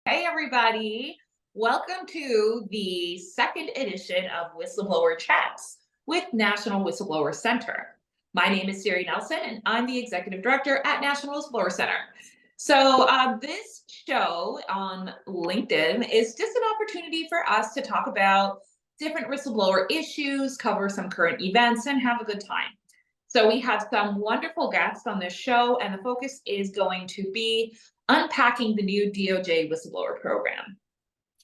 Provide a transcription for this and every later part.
Hey, everybody. Welcome to the second edition of Whistleblower Chats with National Whistleblower Center. My name is Siri Nelson, and I'm the Executive Director at National Whistleblower Center. This show on LinkedIn is just an opportunity for us to talk about different whistleblower issues, cover some current events, and have a good time. So, we have some wonderful guests on this show, and the focus is going to be unpacking the new DOJ whistleblower program.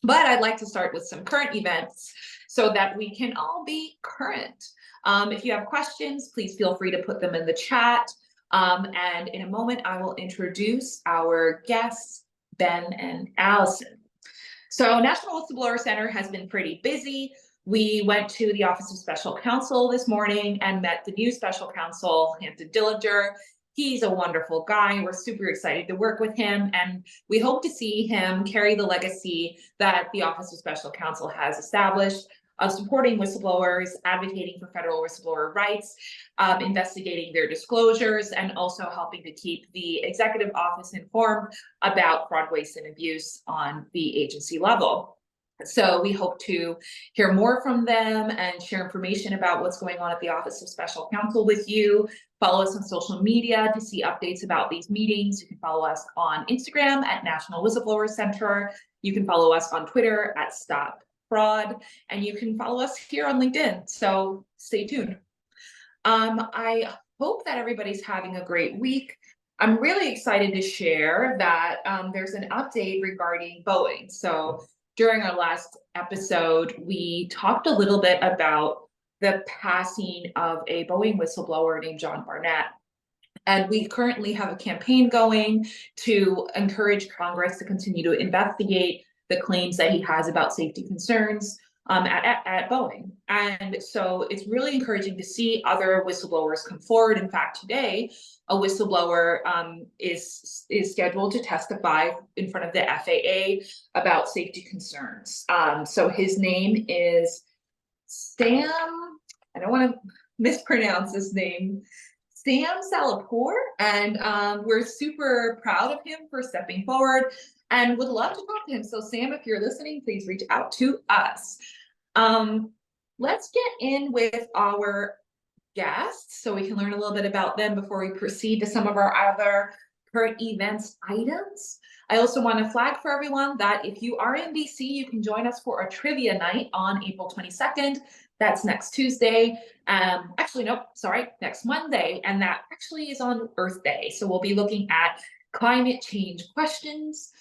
But I'd like to start with some current events so that we can all be current. If you have questions, please feel free to put them in the chat. And in a moment, I will introduce our guests, Ben and Allison. So National Whistleblower Center has been pretty busy. We went to the Office of Special Counsel this morning and met the new special counsel, Hampton Dillinger. He's a wonderful guy. We're super excited to work with him, and we hope to see him carry the legacy that the Office of Special Counsel has established of supporting whistleblowers, advocating for federal whistleblower rights, investigating their disclosures, and also helping to keep the executive office informed about fraud, waste, and abuse on the agency level. So we hope to hear more from them and share information about what's going on at the Office of Special Counsel with you. Follow us on social media to see updates about these meetings. You can follow us on Instagram at National Whistleblower Center. You can follow us on Twitter at Stop Fraud, and you can follow us here on LinkedIn. So stay tuned. I hope that everybody's having a great week. I'm really excited to share that there's an update regarding Boeing. So during our last episode, we talked a little bit about the passing of a Boeing whistleblower named John Barnett. And we currently have a campaign going to encourage Congress to continue to investigate the claims that he has about safety concerns at Boeing. And so it's really encouraging to see other whistleblowers come forward. In fact, today, a whistleblower is scheduled to testify in front of the FAA about safety concerns. So his name is Sam, I don't want to mispronounce his name, Sam Salahpour, and we're super proud of him for stepping forward and would love to talk to him. So Sam, if you're listening, please reach out to us. Let's get in with our guests so we can learn a little bit about them before we proceed to some of our other current events items. I also want to flag for everyone that if you are in DC, you can join us for a trivia night on April 22nd. That's next Tuesday. Next Monday. And that actually is on Earth Day. So we'll be looking at climate change questions,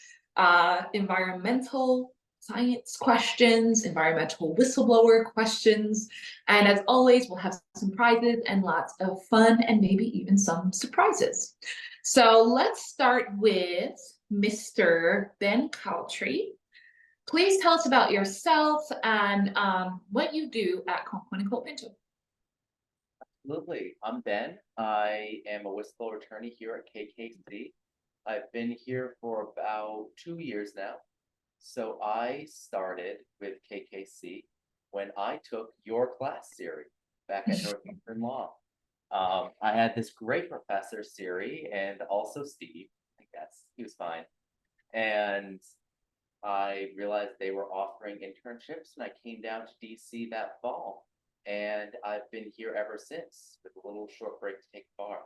environmental science questions, environmental whistleblower questions. And as always, we'll have some prizes and lots of fun and maybe even some surprises. So let's start with Mr. Ben Calitri. Please tell us about yourself and what you do at Kohn Colapinto. Absolutely. I'm Ben. I am a whistleblower attorney here at KKC. I've been here for about 2 years now. So I started with KKC when I took your class, Siri, back at Northeastern Law. I had this great professor, Siri, and also Steve. I guess he was fine. And I realized they were offering internships, and I came down to DC that fall. And I've been here ever since, with a little short break to take a bar.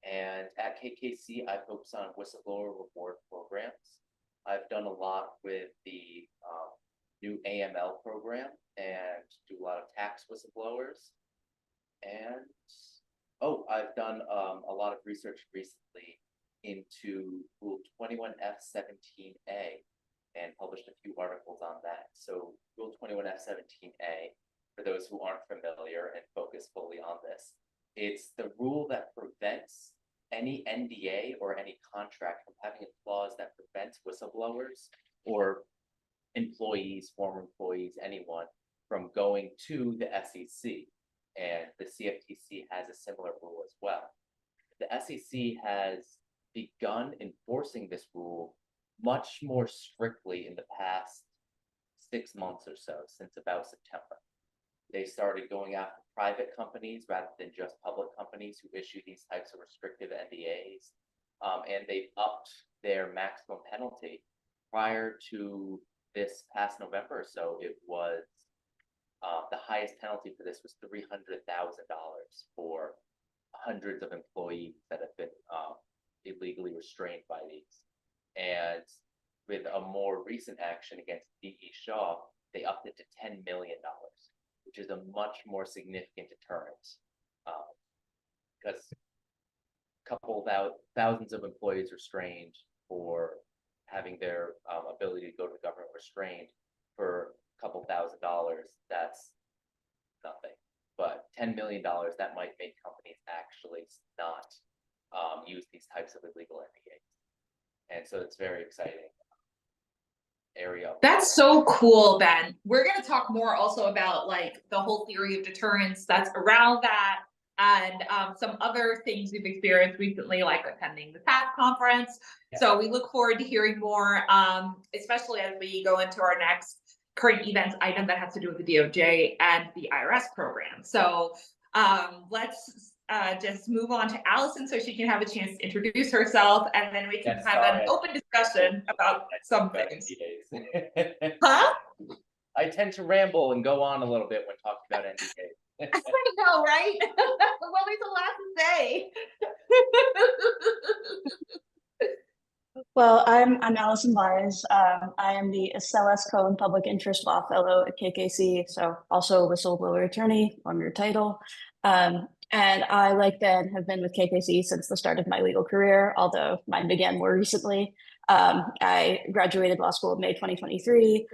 And at KKC, I focus on whistleblower reward programs. I've done a lot with the new AML program and do a lot of tax whistleblowers. And I've done a lot of research recently into Rule 21F17A and published a few articles on that. So Rule 21F17A, for those who aren't familiar and focus fully on this, it's the rule that prevents any NDA or any contract from having a clause that prevents whistleblowers or employees, former employees, anyone from going to the SEC. And the CFTC has a similar rule as well. The SEC has begun enforcing this rule much more strictly in the past 6 months or so, since about September. They started going after private companies rather than just public companies who issue these types of restrictive NDAs. And they've upped their maximum penalty prior to this past November or so, it was the highest penalty for this was $300,000 for hundreds of employees that have been illegally restrained by these. And with a more recent action against D.E. Shaw, they upped it to $10 million, which is a much more significant deterrent. Because thousands of employees restrained for having their ability to go to government restrained for a couple $1,000, that's nothing. But $10 million, that might make companies actually not use these types of illegal NDAs. And so it's very exciting area. That's so cool, Ben. We're going to talk more also about like the whole theory of deterrence that's around that, and some other things we've experienced recently, like attending the TAC conference. Yeah. So we look forward to hearing more, especially as we go into our next current events item that has to do with the DOJ and the IRS program. So let's just move on to Allison so she can have a chance to introduce herself, and then we can Yes, have sorry. an open discussion about some things. NDAs. Huh? I tend to ramble and go on a little bit when talking about NDAs. I know, right? What was the last day? Well, I'm Allison Wise. I am the Celeste Kohn Public Interest Law Fellow at KKC, so also a whistleblower attorney on your title. And I, like Ben, have been with KKC since the start of my legal career, although mine began more recently. I graduated law school in May 2023,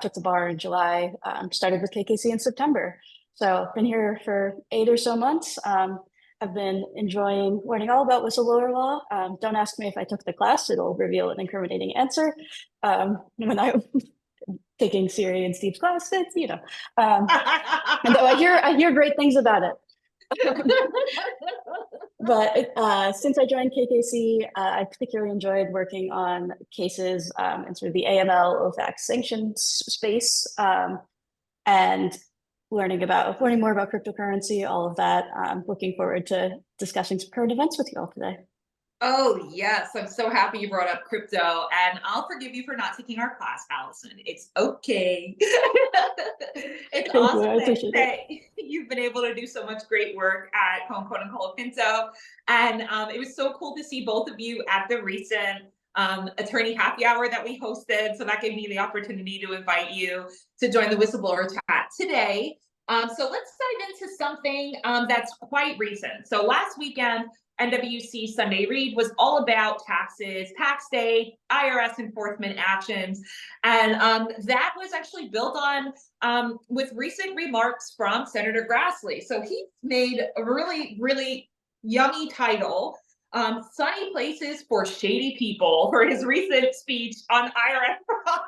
took the bar in July, started with KKC in September. So I've been here for 8 or so months. I've been enjoying learning all about whistleblower law. Don't ask me if I took the class, it'll reveal an incriminating answer. When I taking Siri and Steve's class, it's, and though I hear great things about it. But since I joined KKC, I particularly enjoyed working on cases in sort of the AML, OFAC sanctions space, and learning more about cryptocurrency, all of that. Looking forward to discussing some current events with you all today. Oh, yes. I'm so happy you brought up crypto, and I'll forgive you for not taking our class, Allison. It's okay. It's Thank you, awesome I appreciate that you've been able to do so much great work at Kohn Colapinto. And it was so cool to see both of you at the recent attorney happy hour that we hosted. So that gave me the opportunity to invite you to join the Whistleblower Chat today. So let's dive into something that's quite recent. So last weekend, NWC Sunday Read was all about taxes, tax day, IRS enforcement actions. And that was actually built on with recent remarks from Senator Grassley. So he made a really, really yummy title, Sunny Places for Shady People, for his recent speech on IRS fraud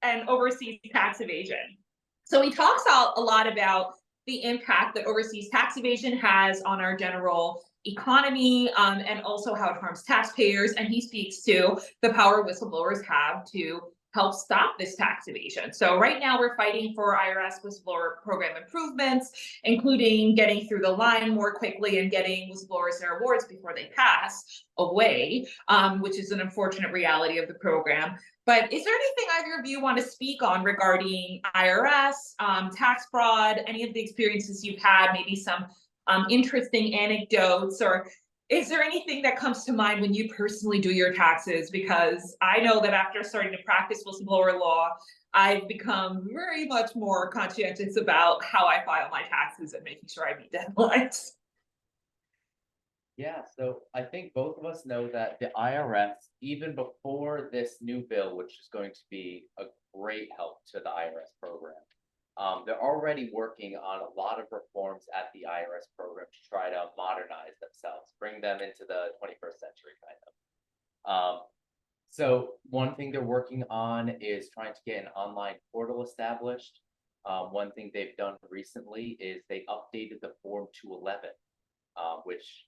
and overseas tax evasion. So he talks a lot about the impact that overseas tax evasion has on our general economy, and also how it harms taxpayers. And he speaks to the power whistleblowers have to help stop this tax evasion. So right now we're fighting for IRS whistleblower program improvements, including getting through the line more quickly and getting whistleblowers their awards before they pass away, which is an unfortunate reality of the program. But is there anything either of you want to speak on regarding IRS, tax fraud, any of the experiences you've had, maybe some interesting anecdotes, or is there anything that comes to mind when you personally do your taxes? Because I know that after starting to practice whistleblower law, I've become very much more conscientious about how I file my taxes and making sure I meet deadlines. Yeah, so I think both of us know that the IRS, even before this new bill, which is going to be a great help to the IRS program, they're already working on a lot of reforms at the IRS program to try to modernize themselves, bring them into the 21st century kind of. So one thing they're working on is trying to get an online portal established. One thing they've done recently is they updated the Form 211, which,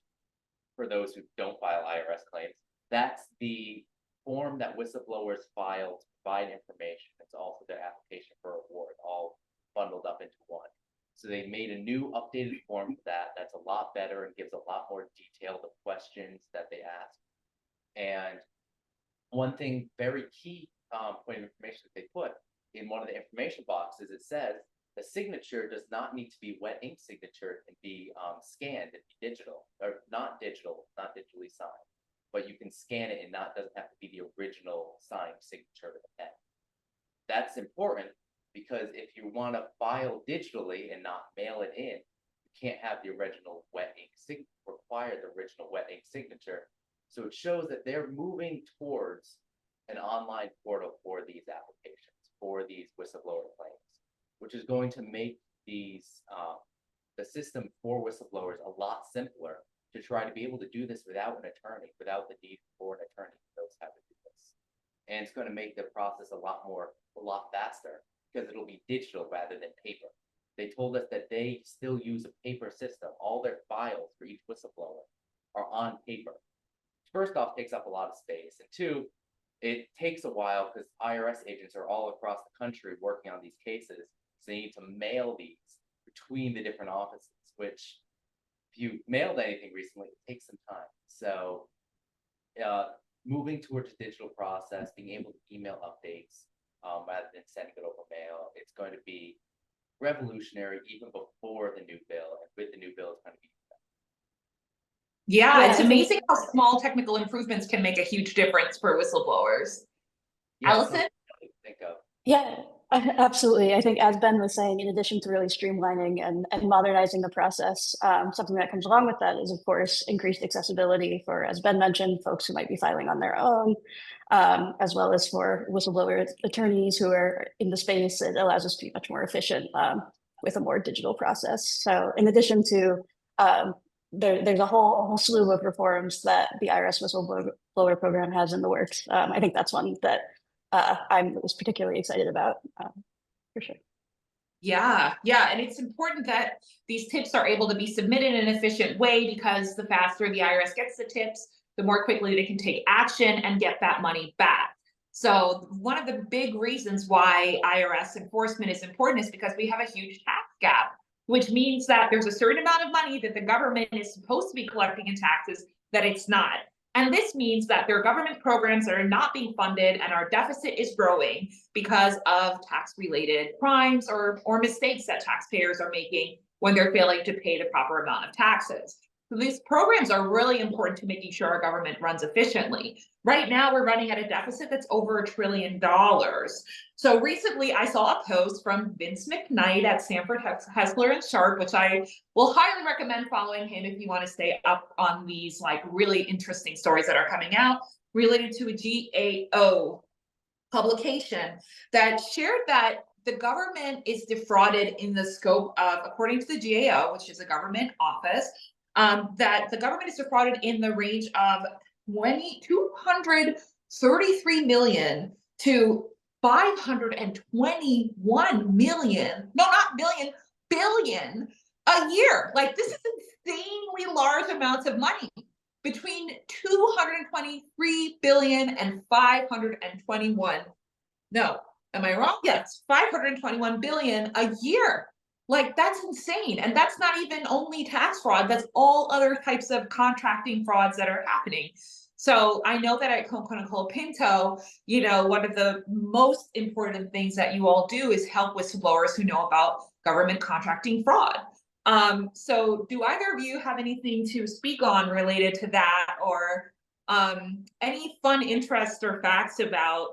for those who don't file IRS claims, that's the form that whistleblowers file to provide information. It's also their application for award, all bundled up into one. So they made a new updated form for that. That's a lot better and gives a lot more detail to questions that they ask. And one thing very key point of information that they put in one of the information boxes, it says the signature does not need to be wet ink signature. It can be scanned and be digital, or not digital, not digitally signed, but you can scan it and doesn't have to be the original signed signature with a pen. That's important because if you want to file digitally and not mail it in, you can't have the original wet ink require the original wet ink signature. So it shows that they're moving towards an online portal for these applications, for these whistleblower claims, which is going to make these the system for whistleblowers a lot simpler to try to be able to do this without an attorney, without the need for an attorney who knows how to do this. And it's going to make the process a lot faster because it'll be digital rather than paper. They told us that they still use a paper system. All their files for each whistleblower are on paper. First off, takes up a lot of space, and two, it takes a while because IRS agents are all across the country working on these cases, so they need to mail these between the different offices, which if you mailed anything recently, it takes some time. So moving towards a digital process, being able to email updates rather than sending it over mail, it's going to be revolutionary even before the new bill. And with the new bill, it's going to be Yeah, Yeah, it's I think- amazing how small technical improvements can make a huge difference for whistleblowers. Allison? something to think of. Yeah, absolutely. I think as Ben was saying, in addition to really streamlining and modernizing the process, something that comes along with that is, of course, increased accessibility for, as Ben mentioned, folks who might be filing on their own, as well as for whistleblower attorneys who are in the space. It allows us to be much more efficient with a more digital process. So in addition to there's a whole slew of reforms that the IRS whistleblower program has in the works. I think that's one that I'm particularly excited about, for sure. Yeah, and it's important that these tips are able to be submitted in an efficient way because the faster the IRS gets the tips, the more quickly they can take action and get that money back. So one of the big reasons why IRS enforcement is important is because we have a huge tax gap, which means that there's a certain amount of money that the government is supposed to be collecting in taxes that it's not. And this means that there are government programs that are not being funded and our deficit is growing because of tax-related crimes or mistakes that taxpayers are making when they're failing to pay the proper amount of taxes. So these programs are really important to making sure our government runs efficiently. Right now, we're running at a deficit that's over $1 trillion. So recently, I saw a post from Vince McKnight at Sanford Hessler and Sharp, which I will highly recommend following him if you want to stay up on these like really interesting stories that are coming out related to a GAO publication that shared that the government is defrauded in the scope of, according to the GAO, which is a government office, that the government is defrauded in the range of 233 million to 521 million, no, not million, billion a year. Like this is insanely large amounts of money. Between 223 billion and 521. No, am I wrong? Yes, 521 billion a year. Like that's insane. And that's not even only tax fraud, that's all other types of contracting frauds that are happening. So I know that at Kohn Colapinto, one of the most important things that you all do is help whistleblowers who know about government contracting fraud. So do either of you have anything to speak on related to that, or any fun interests or facts about,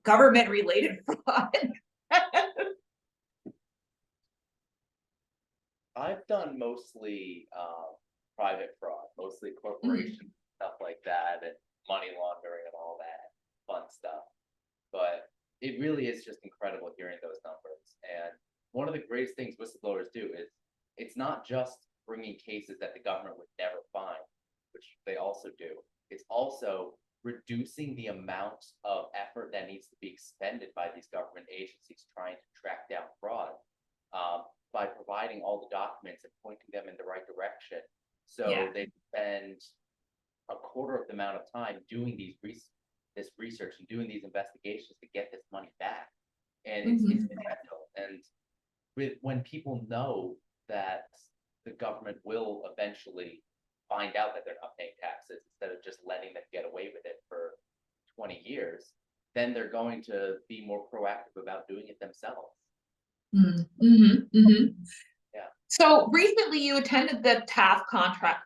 government related fraud? I've done mostly private fraud, mostly corporation stuff like that, and money laundering and all that fun stuff. But it really is just incredible hearing those numbers. And one of the greatest things whistleblowers do is it's not just bringing cases that the government would never find, which they also do. It's also reducing the amount of effort that needs to be expended by these government agencies trying to track down fraud by providing all the documents and pointing them in the right direction. So they spend a quarter of the amount of time doing this research and doing these investigations to get this money back. And it's essential. And when people know that the government will eventually find out that they're not paying taxes instead of just letting them get away with it for 20 years, then they're going to be more proactive about doing it themselves. Yeah. So recently you attended the TAF conference,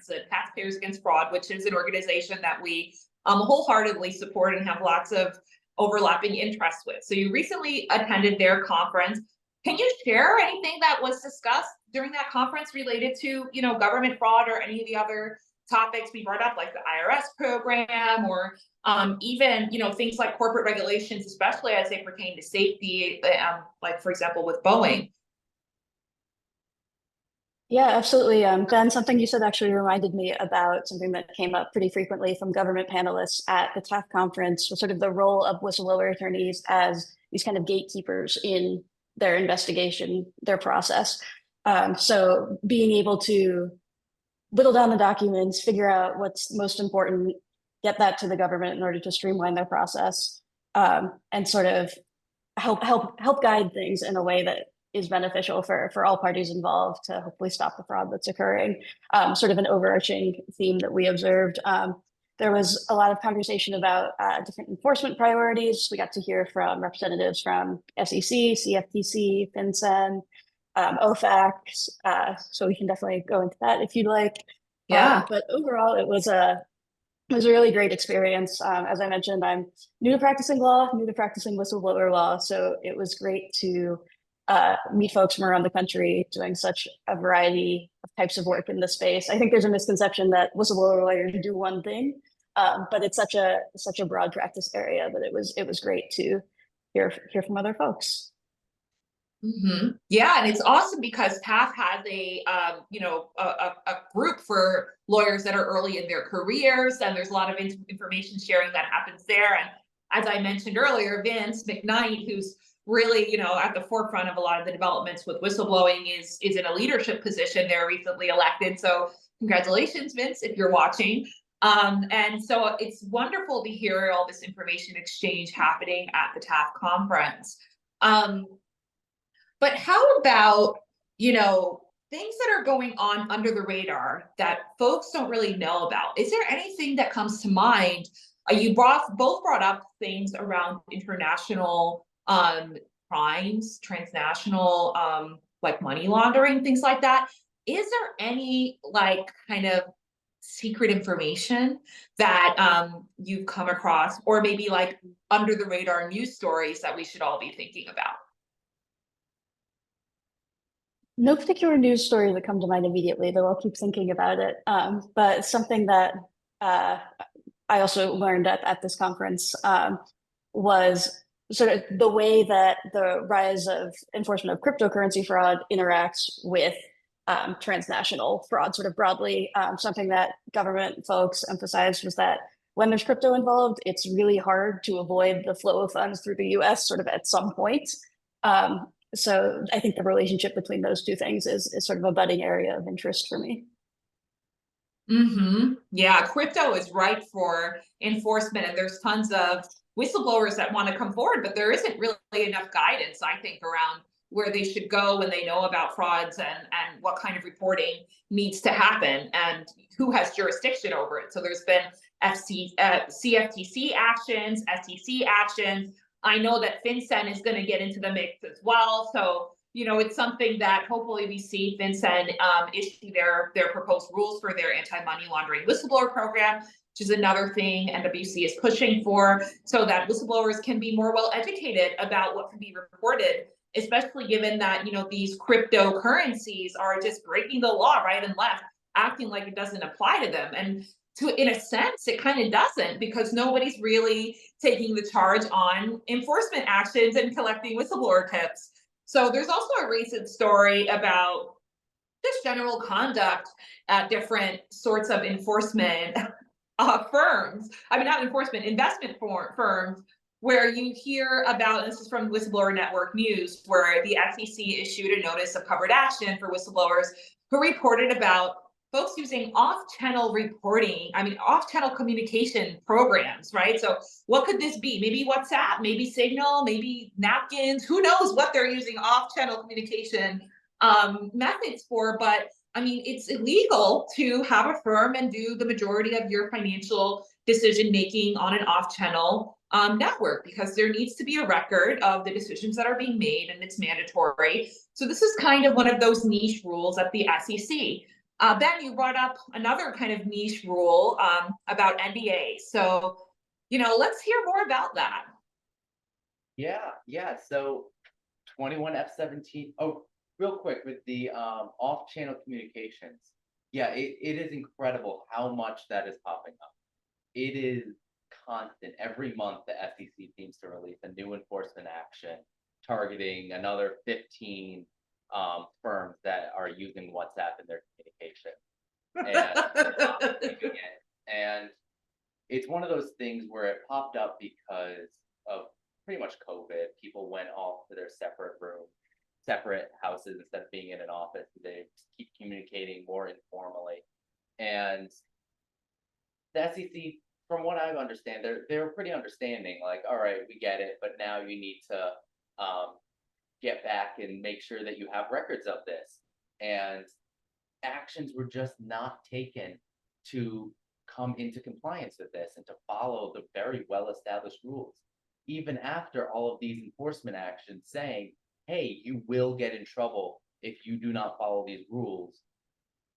the Taxpayers Against Fraud, which is an organization that we wholeheartedly support and have lots of overlapping interests with. So you recently attended their conference. Can you share anything that was discussed during that conference related to, government fraud or any of the other topics we brought up, like the IRS program, or even, things like corporate regulations, especially as they pertain to safety, like, for example, with Boeing? Yeah, absolutely. Ben, something you said actually reminded me about something that came up pretty frequently from government panelists at the TAF conference, was sort of the role of whistleblower attorneys as these kind of gatekeepers in their investigation, their process. So being able to whittle down the documents, figure out what's most important, get that to the government in order to streamline their process, and sort of help guide things in a way that is beneficial for all parties involved to hopefully stop the fraud that's occurring. Sort of an overarching theme that we observed. There was a lot of conversation about different enforcement priorities. We got to hear from representatives from SEC, CFTC, FinCEN, OFAC. So we can definitely go into that if you'd like. Yeah. But overall, it was a really great experience. As I mentioned, I'm new to practicing law, new to practicing whistleblower law. So it was great to meet folks from around the country doing such a variety of types of work in this space. I think there's a misconception that whistleblower lawyers do one thing, but it's such a broad practice area that it was great to hear from other folks. Yeah, and it's awesome because TAF has a group for lawyers that are early in their careers, and there's a lot of information sharing that happens there. And as I mentioned earlier, Vince McKnight, who's really, at the forefront of a lot of the developments with whistleblowing, is in a leadership position. They're recently elected. So congratulations, Vince, if you're watching. And so it's wonderful to hear all this information exchange happening at the TAF conference. But how about, things that are going on under the radar that folks don't really know about? Is there anything that comes to mind? You both brought up things around international crimes, transnational, like money laundering, things like that. Is there any kind of secret information that you've come across, or maybe like under the radar news stories that we should all be thinking about? No particular news story that come to mind immediately, though I'll keep thinking about it. But something that I also learned at this conference was sort of the way that the rise of enforcement of cryptocurrency fraud interacts with transnational fraud, sort of broadly. Something that government folks emphasized was that when there's crypto involved, it's really hard to avoid the flow of funds through the US sort of at some point. So I think the relationship between those two things is sort of a budding area of interest for me. Yeah, crypto is ripe for enforcement, and there's tons of whistleblowers that want to come forward, but there isn't really enough guidance, I think, around where they should go when they know about frauds, and what kind of reporting needs to happen and who has jurisdiction over it. So there's been CFTC actions, SEC actions. I know that FinCEN is going to get into the mix as well. So, it's something that hopefully we see FinCEN issue their proposed rules for their anti-money laundering whistleblower program, which is another thing NWC is pushing for, so that whistleblowers can be more well educated about what can be reported, especially given that, these cryptocurrencies are just breaking the law right and left, acting like it doesn't apply to them. And in a sense, it kind of doesn't, because nobody's really taking the charge on enforcement actions and collecting whistleblower tips. So there's also a recent story about just general conduct at different sorts of enforcement firms. I mean, not enforcement, investment firms, where you hear about, and this is from Whistleblower Network News, where the SEC issued a notice of covered action for whistleblowers who reported about folks using off-channel reporting, off-channel communication programs, right? So what could this be? Maybe WhatsApp, maybe Signal, maybe napkins, who knows what they're using off-channel communication methods for, but I mean, it's illegal to have a firm and do the majority of your financial decision making on an off channel network, because there needs to be a record of the decisions that are being made, and it's mandatory. So this is kind of one of those niche rules at the SEC. Ben, you brought up another kind of niche rule about NDA. So, let's hear more about that. Yeah. So 21F17. Oh, real quick with the off-channel communications. Yeah, it is incredible how much that is popping up. It is constant. Every month, the SEC seems to release a new enforcement action targeting another 15 firms that are using WhatsApp in their communication. And keeping it. And it's one of those things where it popped up because of pretty much COVID. People went off to their separate rooms, separate houses instead of being in an office. They keep communicating more informally. And the SEC, from what I understand, they're pretty understanding, like, all right, we get it, but now you need to get back and make sure that you have records of this. And actions were just not taken to come into compliance with this and to follow the very well-established rules. Even after all of these enforcement actions saying, hey, you will get in trouble if you do not follow these rules,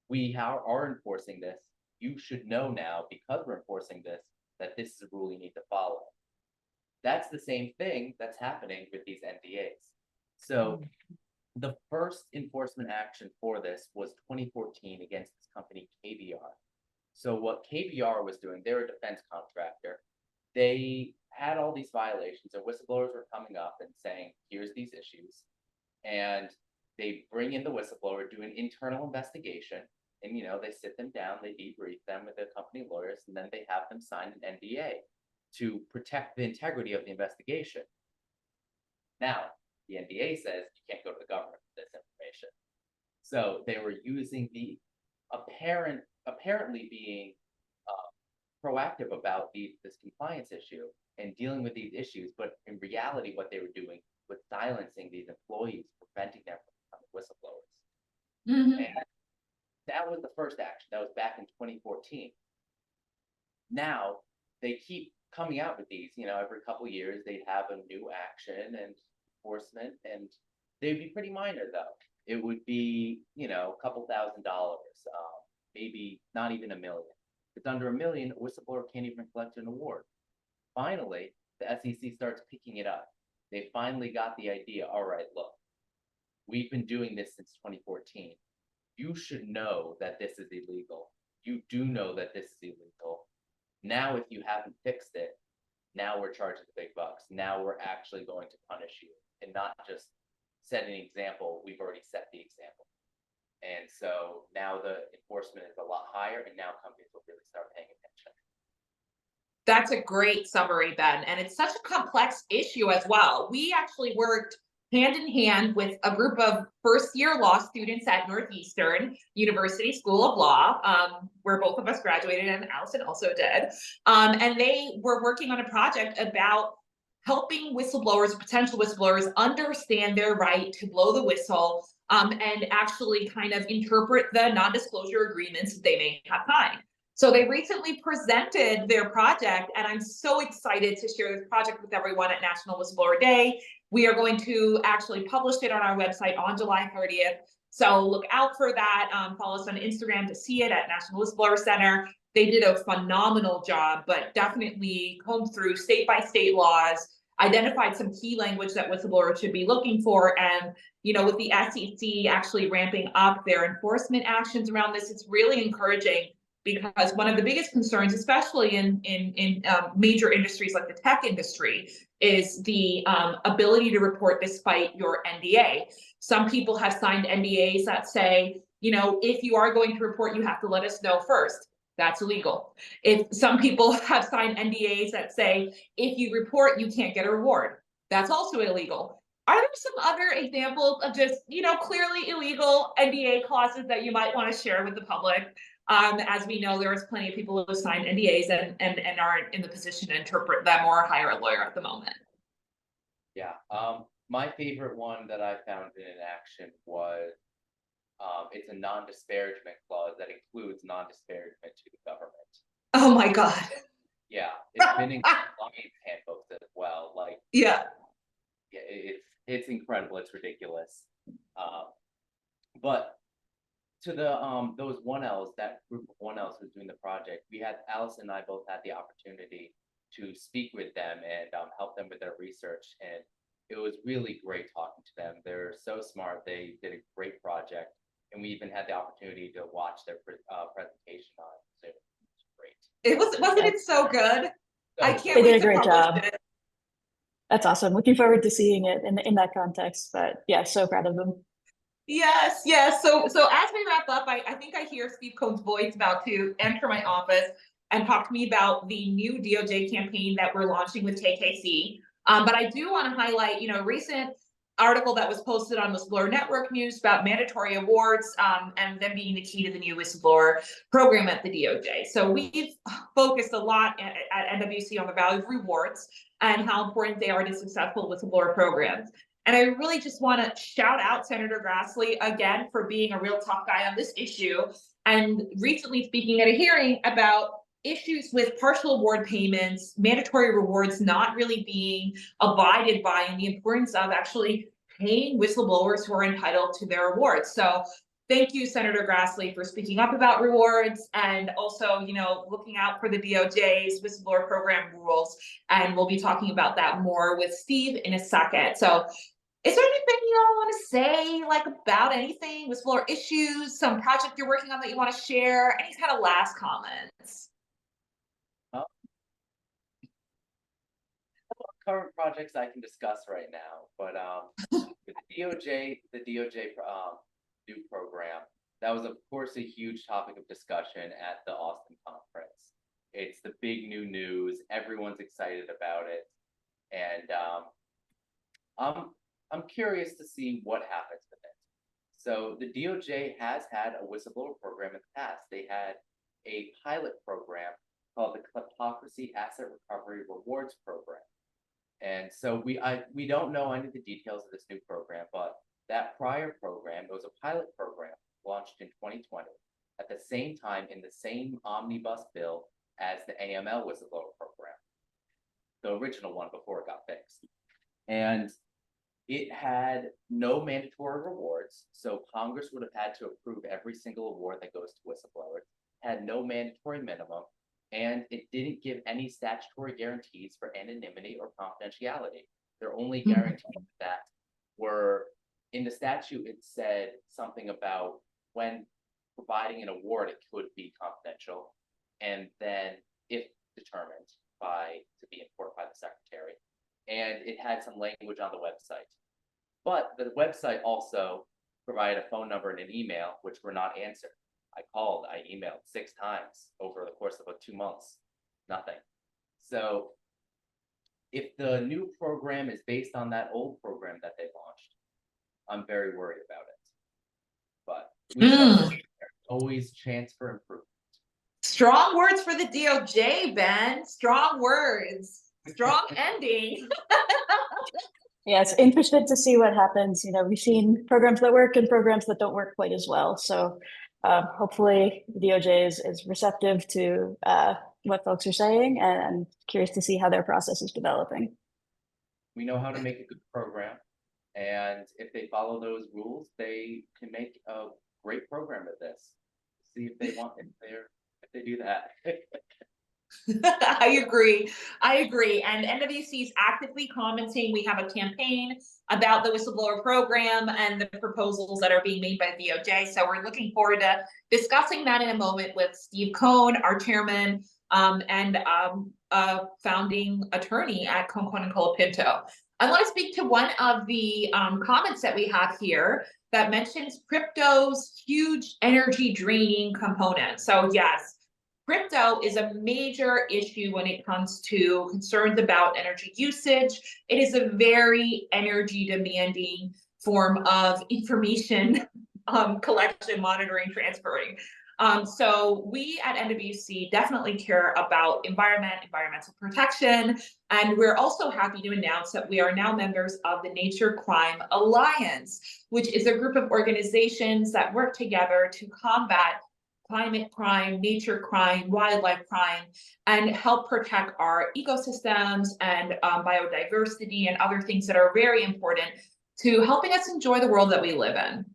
we are enforcing this. You should know now, because we're enforcing this, that this is a rule you need to follow. That's the same thing that's happening with these NDAs. So the first enforcement action for this was 2014 against this company, KBR. So what KBR was doing, they're a defense contractor. They had all these violations, and whistleblowers were coming up and saying, here's these issues. And they bring in the whistleblower, do an internal investigation, and they sit them down, they debrief them with their company lawyers, and then they have them sign an NDA to protect the integrity of the investigation. Now, the NDA says you can't go to the government for this information. So they were using the apparently being proactive about this compliance issue and dealing with these issues, but in reality, what they were doing was silencing these employees, preventing them from becoming whistleblowers. And that was the first action. That was back in 2014. Now they keep coming out with these. Every couple of years they'd have a new action and enforcement, and they'd be pretty minor though. It would be a couple $1,000, maybe not even $1 million. If it's under $1 million, a whistleblower can't even collect an award. Finally, the SEC starts picking it up. They finally got the idea. All right, look, we've been doing this since 2014. You should know that this is illegal. You do know that this is illegal. Now, if you haven't fixed it, now we're charging the big bucks. Now we're actually going to punish you and not just set an example. We've already set the example. And so now the enforcement is a lot higher, and now companies will really start paying attention. That's a great summary, Ben. And it's such a complex issue as well. We actually worked hand in hand with a group of first-year law students at Northeastern University School of Law, where both of us graduated and Allison also did. And they were working on a project about helping whistleblowers, potential whistleblowers, understand their right to blow the whistle and actually kind of interpret the non-disclosure agreements that they may have signed. So they recently presented their project, and I'm so excited to share this project with everyone at National Whistleblower Day. We are going to actually publish it on our website on July 30th. So look out for that. Follow us on Instagram to see it at National Whistleblower Center. They did a phenomenal job, but definitely combed through state by state laws, identified some key language that whistleblowers should be looking for. And, with the SEC actually ramping up their enforcement actions around this, it's really encouraging, because one of the biggest concerns, especially in major industries like the tech industry, is the ability to report despite your NDA. Some people have signed NDAs that say, if you are going to report, you have to let us know first. That's illegal. If some people have signed NDAs that say, if you report, you can't get a reward. That's also illegal. Are there some other examples of just, clearly illegal NDA clauses that you might want to share with the public? As we know, there is plenty of people who have signed NDAs and aren't in the position to interpret them or hire a lawyer at the moment. Yeah. My favorite one that I found in action was It's a non-disparagement clause that includes non-disparagement to the government. Oh my God. Yeah, it's been in compliance handbooks as well. Like, Yeah. yeah, it's incredible. It's ridiculous. But to the those 1Ls, that group of 1Ls who's doing the project, we had Allison and I both had the opportunity to speak with them and help them with their research, and it was really great talking to them. They're so smart. They did a great project, and we even had the opportunity to watch their presentation on Zoom. It was great. Wasn't it so good? I So can't They did wait a to great publish job. it. That's awesome. Looking forward to seeing it in that context. But yeah, so proud of them. Yes, yes. So as we wrap up, I think I hear Steve Cohn's voice about to enter my office and talk to me about the new DOJ campaign that we're launching with KKC. But I do want to highlight, a recent article that was posted on Whistleblower Network News about mandatory awards and them being the key to the new whistleblower program at the DOJ. So we've focused a lot at NWC on the value of rewards and how important they are to successful whistleblower programs. And I really just want to shout out Senator Grassley again for being a real tough guy on this issue and recently speaking at a hearing about issues with partial award payments, mandatory rewards not really being abided by, and the importance of actually paying whistleblowers who are entitled to their awards. So thank you, Senator Grassley, for speaking up about rewards and also, looking out for the DOJ's whistleblower program rules. And we'll be talking about that more with Steve in a second. So is there anything you all want to say, like about anything, whistleblower issues, some project you're working on that you want to share? Any kind of last comments? current projects I can discuss right now, but with the DOJ new program, that was of course a huge topic of discussion at the Austin conference. It's the big new news. Everyone's excited about it, and I'm curious to see what happens with it. So the DOJ has had a whistleblower program in the past. They had a pilot program called the Kleptocracy Asset Recovery Rewards Program. And so we don't know any of the details of this new program, but that prior program, it was a pilot program launched in 2020 at the same time in the same omnibus bill as the AML whistleblower program, the original one before it got fixed. And it had no mandatory rewards, so Congress would have had to approve every single award that goes to whistleblowers, had no mandatory minimum, and it didn't give any statutory guarantees for anonymity or confidentiality. Their only guarantees that were in the statute, it said something about when providing an award, it could be confidential, and then if determined to be enforced by the secretary. And it had some language on the website. But the website also provided a phone number and an email, which were not answered. I called, I emailed 6 times over the course of about 2 months, nothing. So if the new program is based on that old program that they launched, I'm very worried about it. But we know there's always chance for improvement. Strong words for the DOJ, Ben. Strong words. Strong ending. Yeah, it's interesting to see what happens. We've seen programs that work and programs that don't work quite as well. So hopefully the DOJ is receptive to what folks are saying, and curious to see how their process is developing. We know how to make a good program, and if they follow those rules, they can make a great program of this. See if they want it there, if they do that. I agree. And NWC is actively commenting. We have a campaign about the whistleblower program and the proposals that are being made by the DOJ. So we're looking forward to discussing that in a moment with Steve Cohn, our chairman, and founding attorney at Kohn Colapinto. I want to speak to one of the comments that we have here that mentions crypto's huge energy draining component. So yes, crypto is a major issue when it comes to concerns about energy usage. It is a very energy demanding form of information collection, monitoring, transferring. So we at NWC definitely care about environmental protection, and we're also happy to announce that we are now members of the Nature Crime Alliance, which is a group of organizations that work together to combat climate crime, nature crime, wildlife crime, and help protect our ecosystems and biodiversity and other things that are very important to helping us enjoy the world that we live in.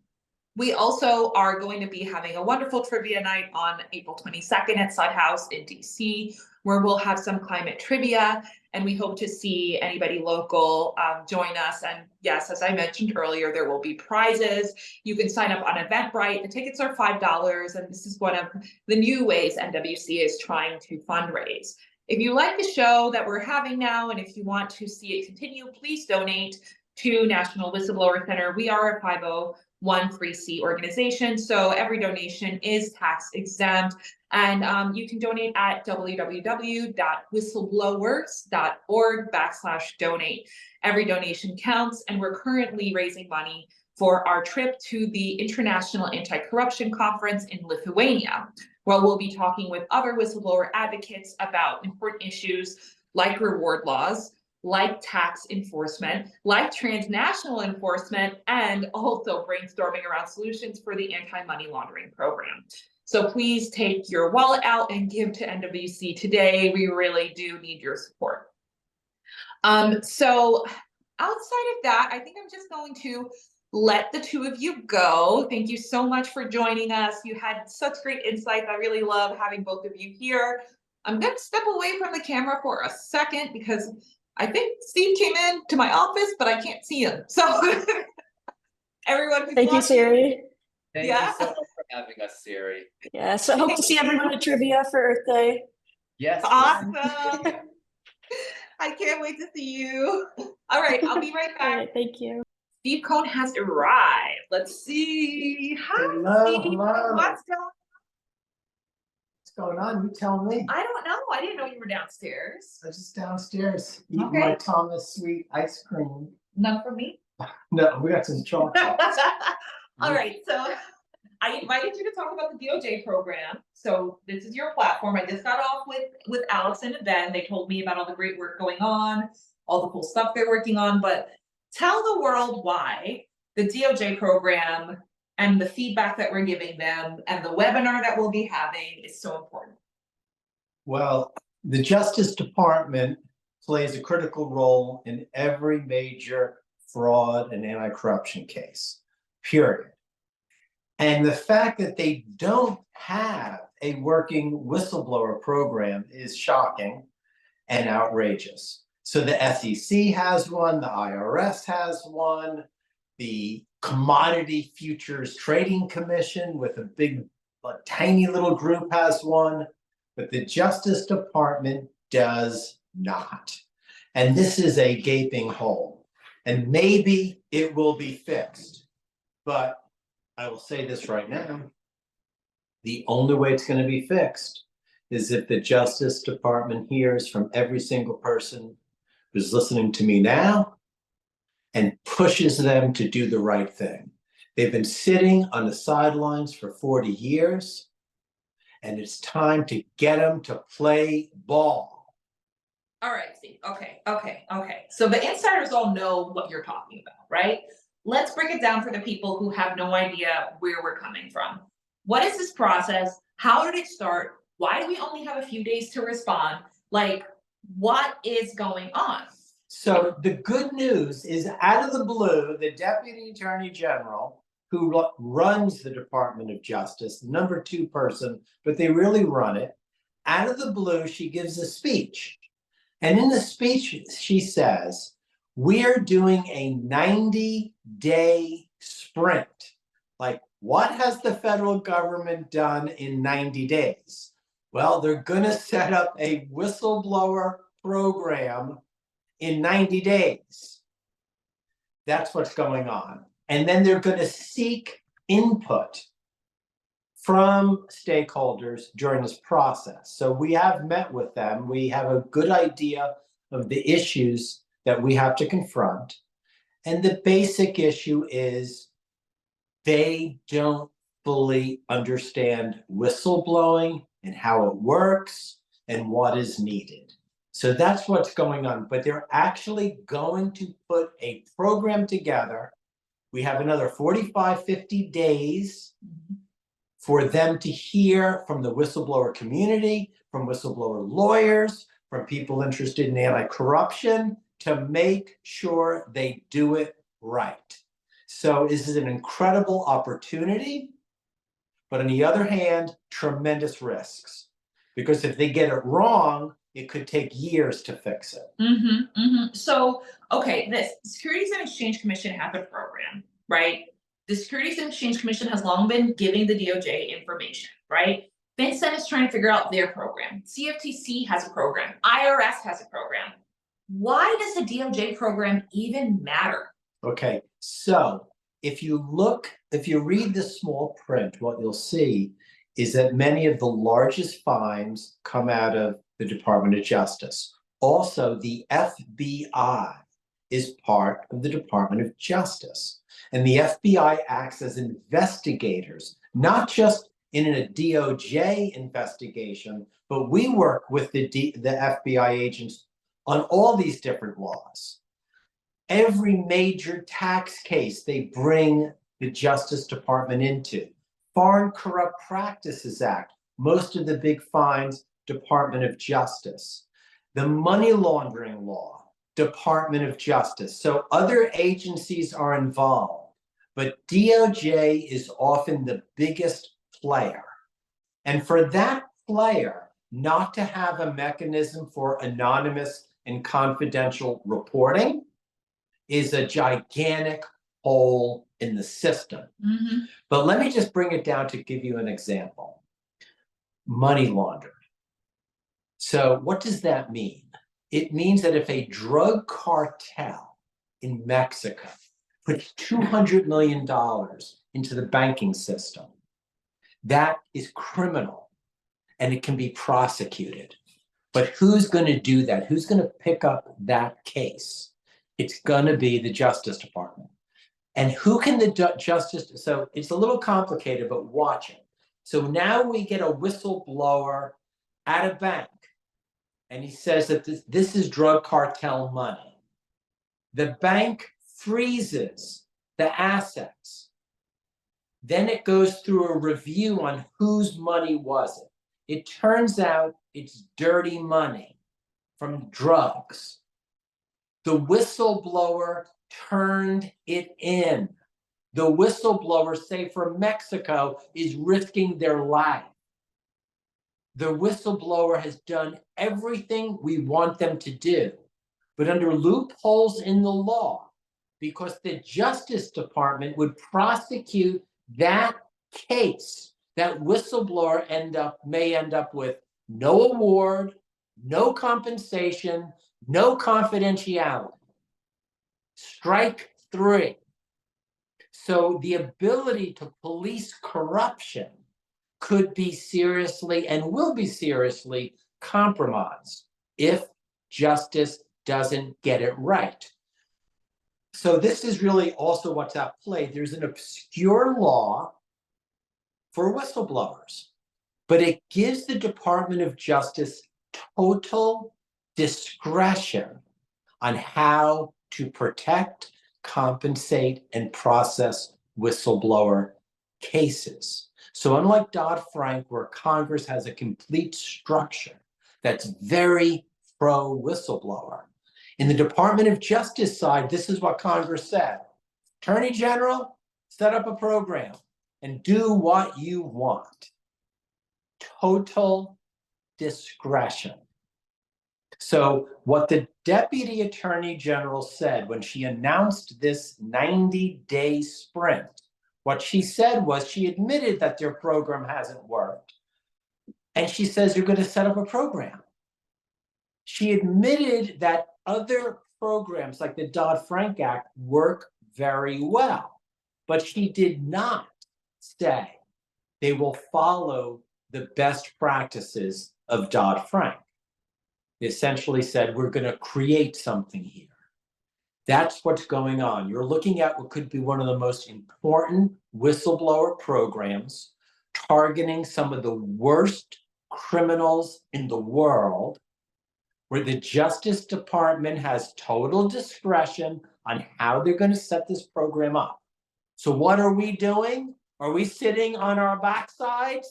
We also are going to be having a wonderful trivia night on April 22nd at Sud House in DC, where we'll have some climate trivia, and we hope to see anybody local join us. And yes, as I mentioned earlier, there will be prizes. You can sign up on Eventbrite. The tickets are $5, and this is one of the new ways NWC is trying to fundraise. If you like the show that we're having now, and if you want to see it continue, please donate to National Whistleblower Center. We are a 501(c) organization, so every donation is tax exempt, and you can donate at www.whistleblowers.org/donate. Every donation counts, and we're currently raising money for our trip to the International Anti-Corruption Conference in Lithuania, where we'll be talking with other whistleblower advocates about important issues like reward laws, like tax enforcement, like transnational enforcement, and also brainstorming around solutions for the anti-money laundering program. So please take your wallet out and give to NWC today. We really do need your support. So outside of that, I think I'm just going to let the two of you go. Thank you so much for joining us. You had such great insights. I really love having both of you here. I'm going to step away from the camera for a second because I think Steve came in to my office, but I can't see him. So everyone who's Thank you, watching, Siri. Thank Yeah. you so much for having us, Siri. Yeah, so I hope to see everyone at trivia for Earth Day. Yes. Awesome. I can't wait to see you. All right, I'll be right All back. right, thank you. Steve Kohn has arrived. Let's see. Hi, Hello, Steve. hello. What's going on? What's going on? You tell me. I don't know. I didn't know you were downstairs. I was just downstairs eating Okay. my Thomas sweet ice cream. None for me. No, we got some chocolate. All right, so I invited you to talk about the DOJ program. So this is your platform. I just got off with Allison and Ben. They told me about all the great work going on, all the cool stuff they're working on, but tell the world why the DOJ program and the feedback that we're giving them and the webinar that we'll be having is so important. Well, the Justice Department plays a critical role in every major fraud and anti-corruption case, period. And the fact that they don't have a working whistleblower program is shocking and outrageous. So the SEC has one, the IRS has one, the Commodity Futures Trading Commission with a big, tiny little group has one, but the Justice Department does not. And this is a gaping hole. And maybe it will be fixed, but I will say this right now. The only way it's going to be fixed is if the Justice Department hears from every single person who's listening to me now and pushes them to do the right thing. They've been sitting on the sidelines for 40 years, and it's time to get them to play ball. All right, Steve. Okay. So the insiders all know what you're talking about, right? Let's break it down for the people who have no idea where we're coming from. What is this process? How did it start? Why do we only have a few days to respond? Like, what is going on? So the good news is, out of the blue, the Deputy Attorney General, who runs the Department of Justice, the number 2 person, but they really run it, out of the blue, she gives a speech. And in the speech, she says, we're doing a 90-day sprint. Like, what has the federal government done in 90 days? Well, they're going to set up a whistleblower program in 90 days. That's what's going on. And then they're going to seek input from stakeholders during this process. So we have met with them. We have a good idea of the issues that we have to confront. And the basic issue is they don't fully understand whistleblowing and how it works and what is needed. So that's what's going on, but they're actually going to put a program together. We have another 45, 50 days for them to hear from the whistleblower community, from whistleblower lawyers, from people interested in anti-corruption, to make sure they do it right. So this is an incredible opportunity, but on the other hand, tremendous risks. Because if they get it wrong, it could take years to fix it. So, okay, the Securities and Exchange Commission has a program, right? The Securities and Exchange Commission has long been giving the DOJ information, right? FinCEN is trying to figure out their program. CFTC has a program. IRS has a program. Why does the DOJ program even matter? Okay, so if you read the small print, what you'll see is that many of the largest fines come out of the Department of Justice. Also, the FBI is part of the Department of Justice. And the FBI acts as investigators, not just in a DOJ investigation, but we work with the FBI agents on all these different laws. Every major tax case they bring the Justice Department into. Foreign Corrupt Practices Act, most of the big fines, Department of Justice. The money laundering law, Department of Justice. So other agencies are involved, but DOJ is often the biggest player. And for that player not to have a mechanism for anonymous and confidential reporting is a gigantic hole in the system. But let me just bring it down to give you an example. Money laundered. So what does that mean? It means that if a drug cartel in Mexico puts $200 million into the banking system, that is criminal and it can be prosecuted. But who's going to do that? Who's going to pick up that case? It's going to be the Justice Department. And who can the Justice, so it's a little complicated, but watch it. So now we get a whistleblower at a bank, and he says that this is drug cartel money. The bank freezes the assets. Then it goes through a review on whose money was it. It turns out it's dirty money from drugs. The whistleblower turned it in. The whistleblower, say from Mexico, is risking their life. The whistleblower has done everything we want them to do, but under loopholes in the law, because the Justice Department would prosecute that case, that whistleblower may end up with no award, no compensation, no confidentiality. Strike 3. So the ability to police corruption could be seriously and will be seriously compromised if justice doesn't get it right. So this is really also what's at play. There's an obscure law for whistleblowers, but it gives the Department of Justice total discretion on how to protect, compensate, and process whistleblower cases. So unlike Dodd-Frank, where Congress has a complete structure that's very pro-whistleblower, in the Department of Justice side, this is what Congress said. Attorney General, set up a program and do what you want. Total discretion. So what the Deputy Attorney General said when she announced this 90-day sprint, what she said was she admitted that their program hasn't worked. And she says, you're going to set up a program. She admitted that other programs like the Dodd-Frank Act work very well, but she did not say they will follow the best practices of Dodd-Frank. They essentially said, we're going to create something here. That's what's going on. You're looking at what could be one of the most important whistleblower programs, targeting some of the worst criminals in the world, where the Justice Department has total discretion on how they're going to set this program up. So what are we doing? Are we sitting on our backsides,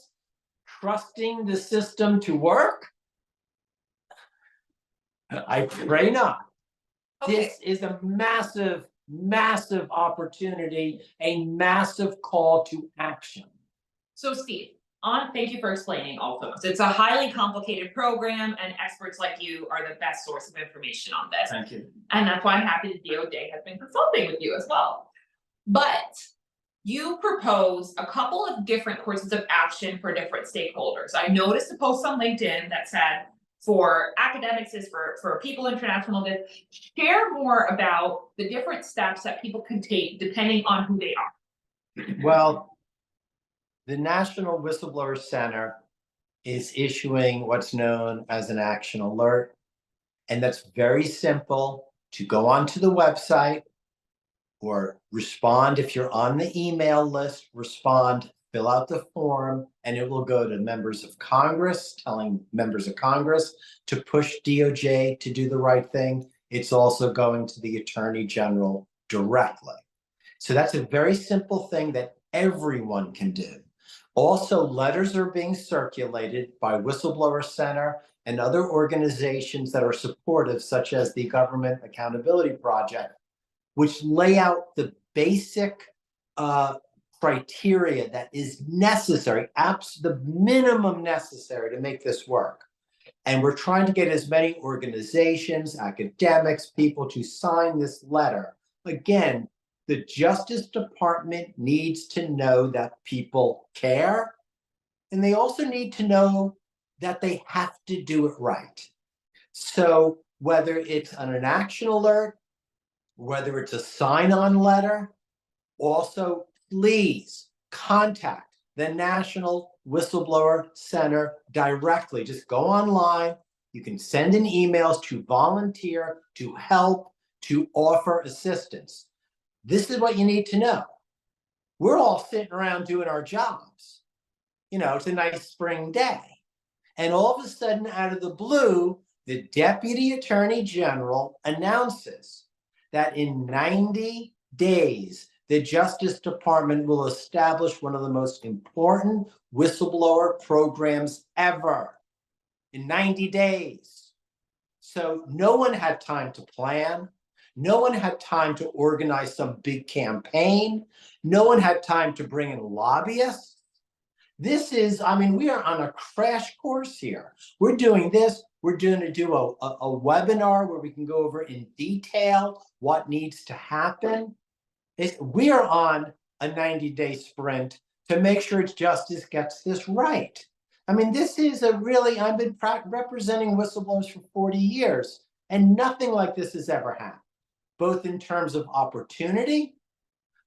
trusting the system to work? I pray not. Okay. This is a massive, massive opportunity, a massive call to action. So Steve, thank you for explaining all those. It's a highly complicated program and experts like you are the best source of information on this. Thank you. And that's why I'm happy the DOJ has been consulting with you as well. But you propose a couple of different courses of action for different stakeholders. I noticed a post on LinkedIn that said for academics is for people international, that share more about the different steps that people can take depending on who they are. Well, the National Whistleblower Center is issuing what's known as an action alert. And that's very simple to go onto the website or respond if you're on the email list, respond, fill out the form, and it will go to members of Congress, telling members of Congress to push DOJ to do the right thing. It's also going to the Attorney General directly. So that's a very simple thing that everyone can do. Also, letters are being circulated by Whistleblower Center and other organizations that are supportive, such as the Government Accountability Project, which lay out the basic criteria that is necessary, the minimum necessary to make this work. And we're trying to get as many organizations, academics, people to sign this letter. Again, the Justice Department needs to know that people care, and they also need to know that they have to do it right. So whether it's an action alert, whether it's a sign-on letter, also please contact the National Whistleblower Center directly. Just go online. You can send in emails to volunteer, to help, to offer assistance. This is what you need to know. We're all sitting around doing our jobs. You know, it's a nice spring day. And all of a sudden, out of the blue, the Deputy Attorney General announces that in 90 days, the Justice Department will establish one of the most important whistleblower programs ever in 90 days. So no one had time to plan. No one had time to organize some big campaign. No one had time to bring in lobbyists. This is, I mean, we are on a crash course here. We're doing this. We're going to do a webinar where we can go over in detail what needs to happen. We are on a 90-day sprint to make sure justice gets this right. I mean, this is a really, I've been representing whistleblowers for 40 years, and nothing like this has ever happened, both in terms of opportunity,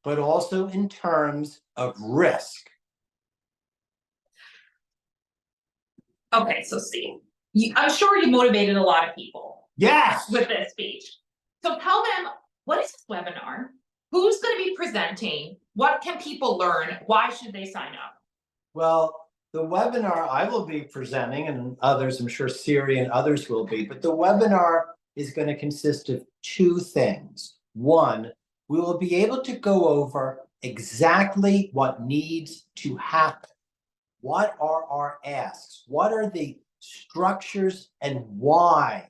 but also in terms of risk. Okay, so Steve, I'm sure you motivated a lot of people. Yes. With this speech. So tell them, what is this webinar? Who's going to be presenting? What can people learn? Why should they sign up? Well, the webinar I will be presenting, and others, I'm sure Siri and others will be, but the webinar is going to consist of two things. One, we will be able to go over exactly what needs to happen. What are our asks? What are the structures, and why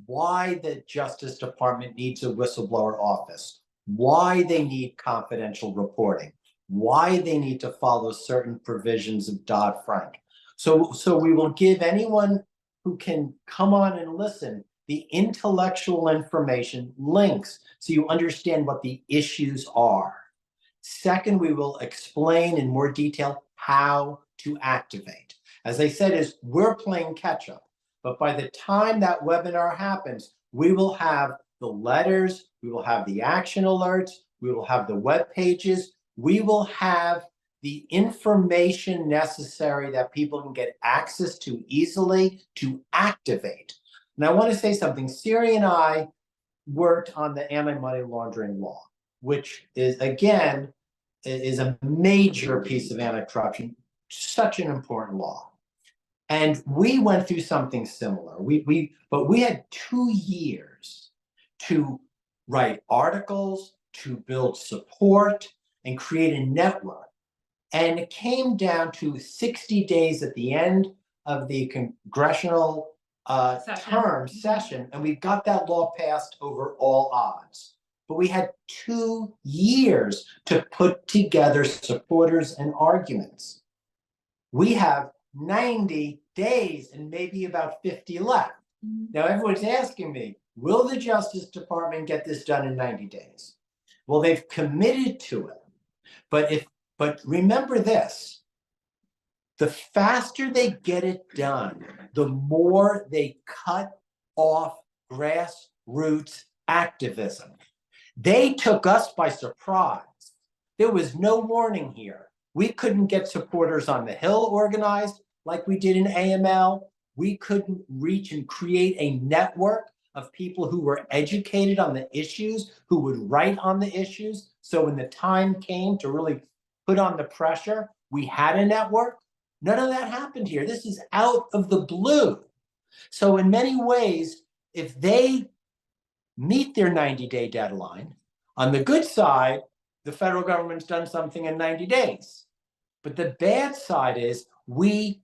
the Justice Department needs a whistleblower office, why they need confidential reporting, why they need to follow certain provisions of Dodd-Frank. So we will give anyone who can come on and listen the intellectual information, links, so you understand what the issues are. Second, we will explain in more detail how to activate. As I said, we're playing catch up, but by the time that webinar happens, we will have the letters, we will have the action alerts, we will have the web pages, we will have the information necessary that people can get access to easily to activate. And I want to say something. Siri and I worked on the anti-money laundering law, which is, again, is a major piece of anti-corruption, such an important law. And we went through something similar. But we had 2 years to write articles, to build support, and create a network. And it came down to 60 days at the end of the congressional session, and we got that law passed over all odds. But we had 2 years to put together supporters and arguments. We have 90 days and maybe about 50 left. Now everyone's asking me, will the Justice Department get this done in 90 days? Well, they've committed to it. But remember this, the faster they get it done, the more they cut off grassroots activism. They took us by surprise. There was no warning here. We couldn't get supporters on the Hill organized like we did in AML. We couldn't reach and create a network of people who were educated on the issues, who would write on the issues. So when the time came to really put on the pressure, we had a network. None of that happened here. This is out of the blue. So in many ways, if they meet their 90-day deadline, on the good side, the federal government's done something in 90 days. But the bad side is we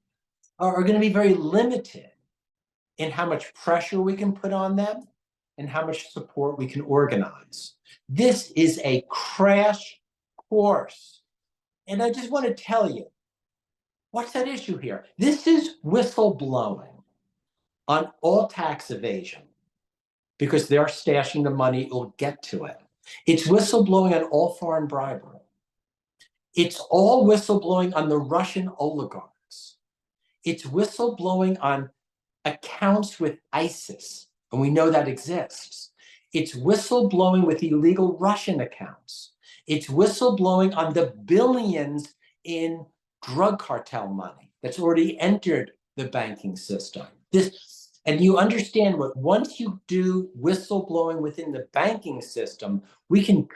are going to be very limited in how much pressure we can put on them and how much support we can organize. This is a crash course. And I just want to tell you, what's at issue here? This is whistleblowing on all tax evasion because they're stashing the money, it'll get to it. It's whistleblowing on all foreign bribery. It's all whistleblowing on the Russian oligarchs. It's whistleblowing on accounts with ISIS, and we know that exists. It's whistleblowing with illegal Russian accounts. It's whistleblowing on the billions in drug cartel money that's already entered the banking system. And you understand what, once you do whistleblowing within the banking system, they can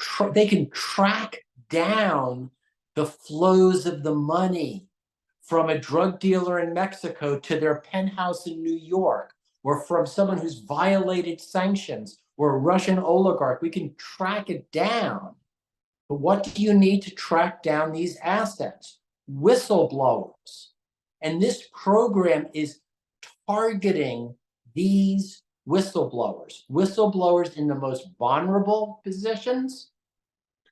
track down the flows of the money from a drug dealer in Mexico to their penthouse in New York, or from someone who's violated sanctions, or a Russian oligarch. We can track it down. But what do you need to track down these assets? Whistleblowers. And this program is targeting these whistleblowers in the most vulnerable positions,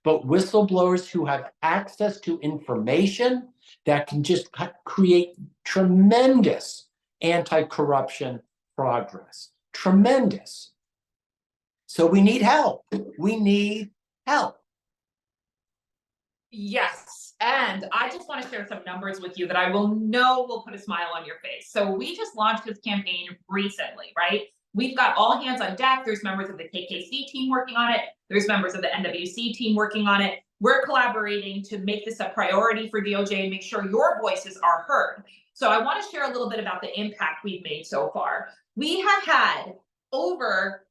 but whistleblowers who have access to information that can just create tremendous anti-corruption progress. Tremendous. So we need help. We need help. Yes, and I just want to share some numbers with you that I will put a smile on your face. So we just launched this campaign recently, right? We've got all hands on deck. There's members of the KKC team working on it. There's members of the NWC team working on it. We're collaborating to make this a priority for DOJ and make sure your voices are heard. So I want to share a little bit about the impact we've made so far. We have had over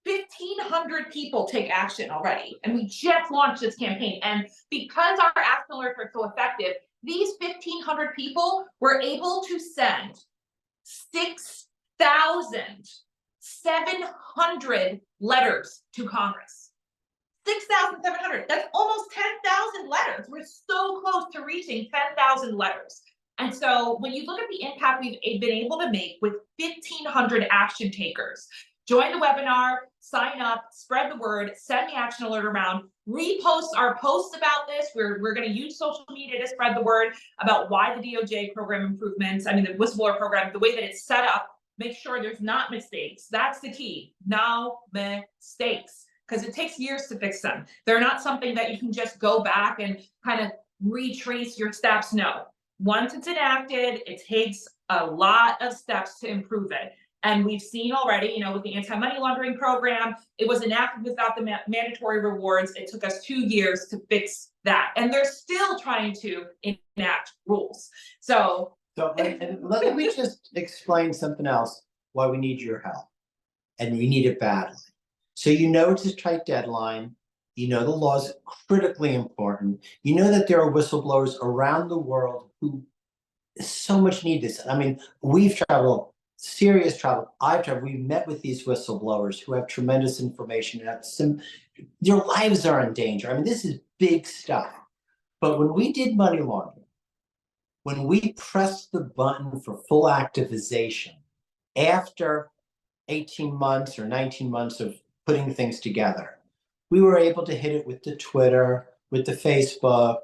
1,500 people take action already, and we just launched this campaign. And because our action alerts are so effective, these 1,500 people were able to send 6,700 letters to Congress. 6,700. That's almost 10,000 letters. We're so close to reaching 10,000 letters. And so when you look at the impact we've been able to make with 1,500 action takers, join the webinar, sign up, spread the word, send the action alert around, repost our posts about this. We're going to use social media to spread the word about why the DOJ program improvements, the whistleblower program, the way that it's set up, make sure there's not mistakes. That's the key. No mistakes, because it takes years to fix them. They're not something that you can just go back and kind of retrace your steps. No, once it's enacted, it takes a lot of steps to improve it. And we've seen already, with the anti-money laundering program, it was enacted without the mandatory rewards. It took us 2 years to fix that. And they're still trying to enact rules. So and let me just explain something else, why we need your help. And we need it badly. So you know it's a tight deadline. You know the law is critically important. You know that there are whistleblowers around the world who so much need this. I mean, we've traveled, serious travel. I've traveled. We've met with these whistleblowers who have tremendous information. And have their lives are in danger. I mean, this is big stuff. But when we did money laundering, when we pressed the button for full activization after 18 months or 19 months of putting things together, we were able to hit it with the Twitter, with the Facebook,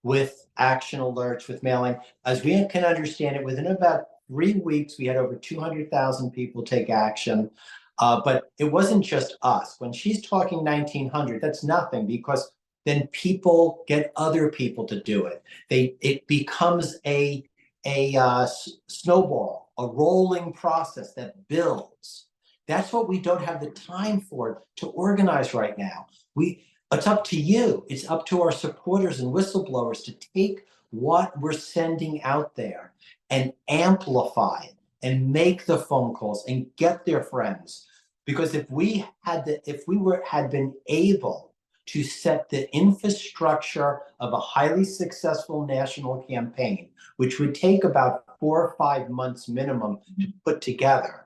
with action alerts, with mailing. As we can understand it, within about 3 weeks, we had over 200,000 people take action. But it wasn't just us. When she's talking 1,900, that's nothing, because then people get other people to do it. It becomes a snowball, a rolling process that builds. That's what we don't have the time for to organize right now. It's up to you. It's up to our supporters and whistleblowers to take what we're sending out there and amplify it and make the phone calls and get their friends. Because if we had been able to set the infrastructure of a highly successful national campaign, which would take about 4 or 5 months minimum to put together,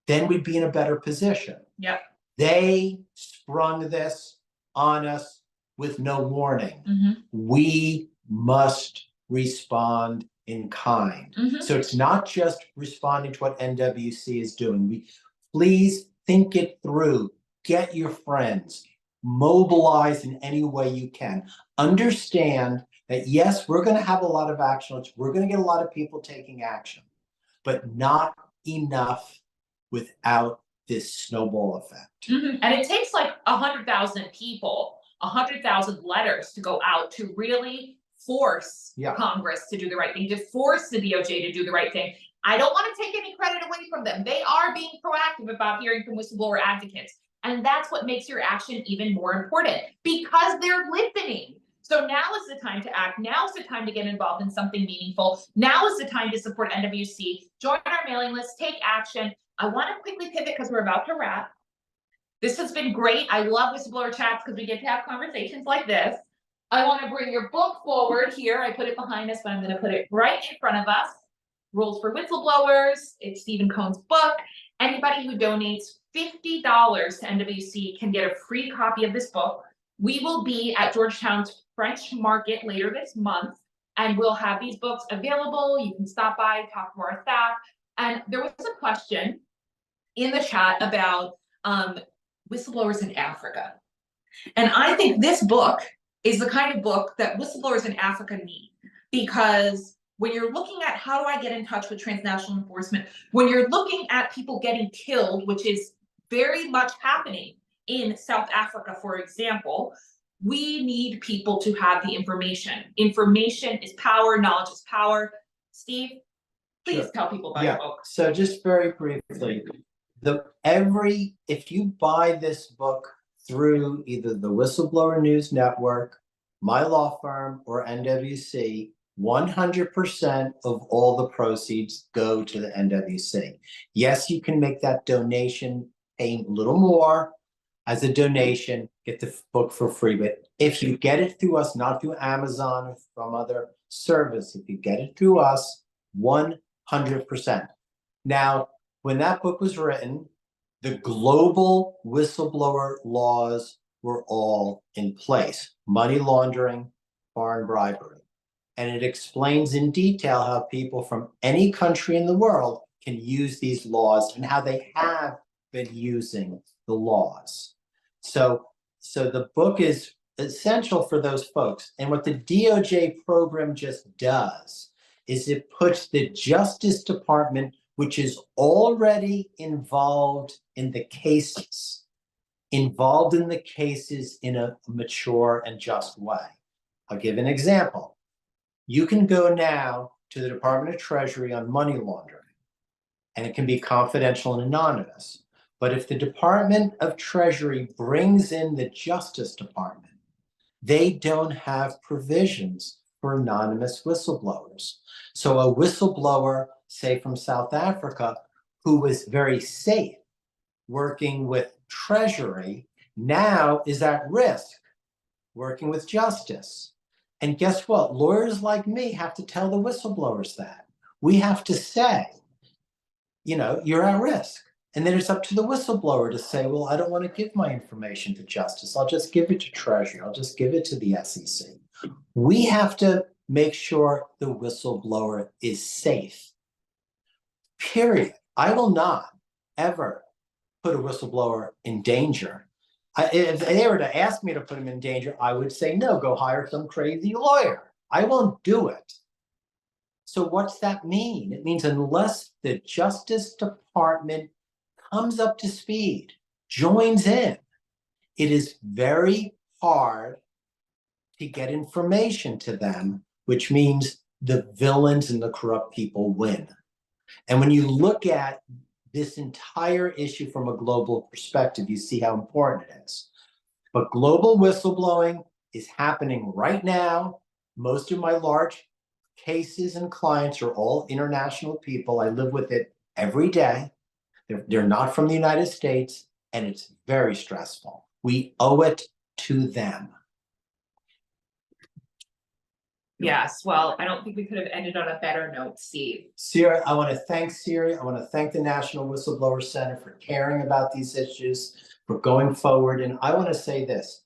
then we'd be in a better position. Yep. They sprung this on us with no warning. We must respond in kind. So it's not just responding to what NWC is doing. Please think it through. Get your friends. Mobilize in any way you can. Understand that, yes, we're going to have a lot of action. We're going to get a lot of people taking action, but not enough without this snowball effect. And it takes like 100,000 people, 100,000 letters to go out to really force Congress to do the right thing, to force the DOJ to do the right thing. I don't want to take any credit away from them. They are being proactive about hearing from whistleblower advocates. And that's what makes your action even more important, because they're listening. So now is the time to act. Now is the time to get involved in something meaningful. Now is the time to support NWC. Join our mailing list, take action. I want to quickly pivot because we're about to wrap. This has been great. I love whistleblower chats because we get to have conversations like this. I want to bring your book forward here. I put it behind us, but I'm going to put it right in front of us. Rules for Whistleblowers. It's Stephen Kohn's book. Anybody who donates $50 to NWC can get a free copy of this book. We will be at Georgetown's French Market later this month, and we'll have these books available. You can stop by, talk to our staff. And there was a question in the chat about whistleblowers in Africa. And I think this book is the kind of book that whistleblowers in Africa need, because when you're looking at how do I get in touch with transnational enforcement, when you're looking at people getting killed, which is very much happening in South Africa, for example, we need people to have the information. Information is power, knowledge is power. Steve, please tell people about your book. So just very briefly, if you buy this book through either the Whistleblower News Network, my law firm, or NWC, 100% of all the proceeds go to the NWC. Yes, you can make that donation, pay a little more as a donation, get the book for free. But if you get it through us, not through Amazon or from other service, if you get it through us, 100%. Now, when that book was written, the global whistleblower laws were all in place. Money laundering, foreign bribery. And it explains in detail how people from any country in the world can use these laws and how they have been using the laws. So the book is essential for those folks. And what the DOJ program just does is it puts the Justice Department, which is already involved in the cases in a mature and just way. I'll give an example. You can go now to the Department of Treasury on money laundering, and it can be confidential and anonymous. But if the Department of Treasury brings in the Justice Department, they don't have provisions for anonymous whistleblowers. So a whistleblower, say from South Africa, who was very safe working with Treasury, now is at risk working with justice. And guess what? Lawyers like me have to tell the whistleblowers that. We have to say, you know, you're at risk. And then it's up to the whistleblower to say, well, I don't want to give my information to justice. I'll just give it to Treasury. I'll just give it to the SEC. We have to make sure the whistleblower is safe. Period. I will not ever put a whistleblower in danger. If they were to ask me to put him in danger, I would say, no, go hire some crazy lawyer. I won't do it. So what's that mean? It means unless the Justice Department comes up to speed, joins in, it is very hard to get information to them, which means the villains and the corrupt people win. And when you look at this entire issue from a global perspective, you see how important it is. But global whistleblowing is happening right now. Most of my large cases and clients are all international people. I live with it every day. They're not from the United States, and it's very stressful. We owe it to them. Yes, well, I don't think we could have ended on a better note, Steve. Siri, I want to thank Siri. I want to thank the National Whistleblower Center for caring about these issues, for going forward. And I want to say this,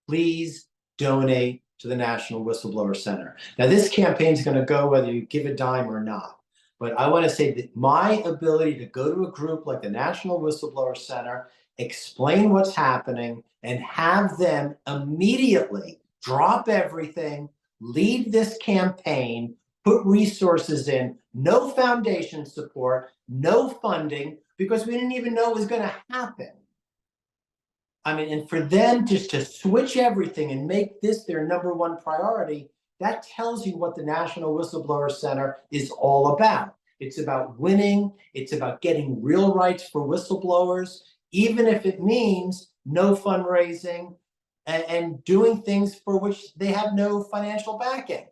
please donate to the National Whistleblower Center. Now, this campaign is going to go whether you give a dime or not. But I want to say that my ability to go to a group like the National Whistleblower Center, explain what's happening, and have them immediately drop everything, lead this campaign, put resources in, no foundation support, no funding, because we didn't even know it was going to happen. I mean, and for them just to switch everything and make this their #1 priority, that tells you what the National Whistleblower Center is all about. It's about winning. It's about getting real rights for whistleblowers, even if it means no fundraising and doing things for which they have no financial backing.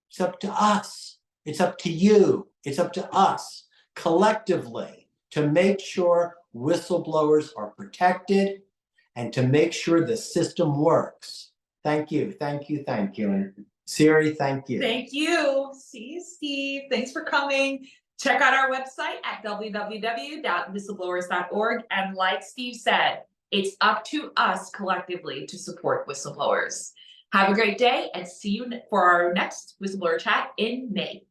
It's up to us. It's up to you. It's up to us collectively to make sure whistleblowers are protected and to make sure the system works. Thank you, thank you, thank you. And Siri, thank you. Thank you. See you, Steve. Thanks for coming. Check out our website at www.whistleblowers.org. And like Steve said, it's up to us collectively to support whistleblowers. Have a great day and see you for our next Whistleblower Chat in May.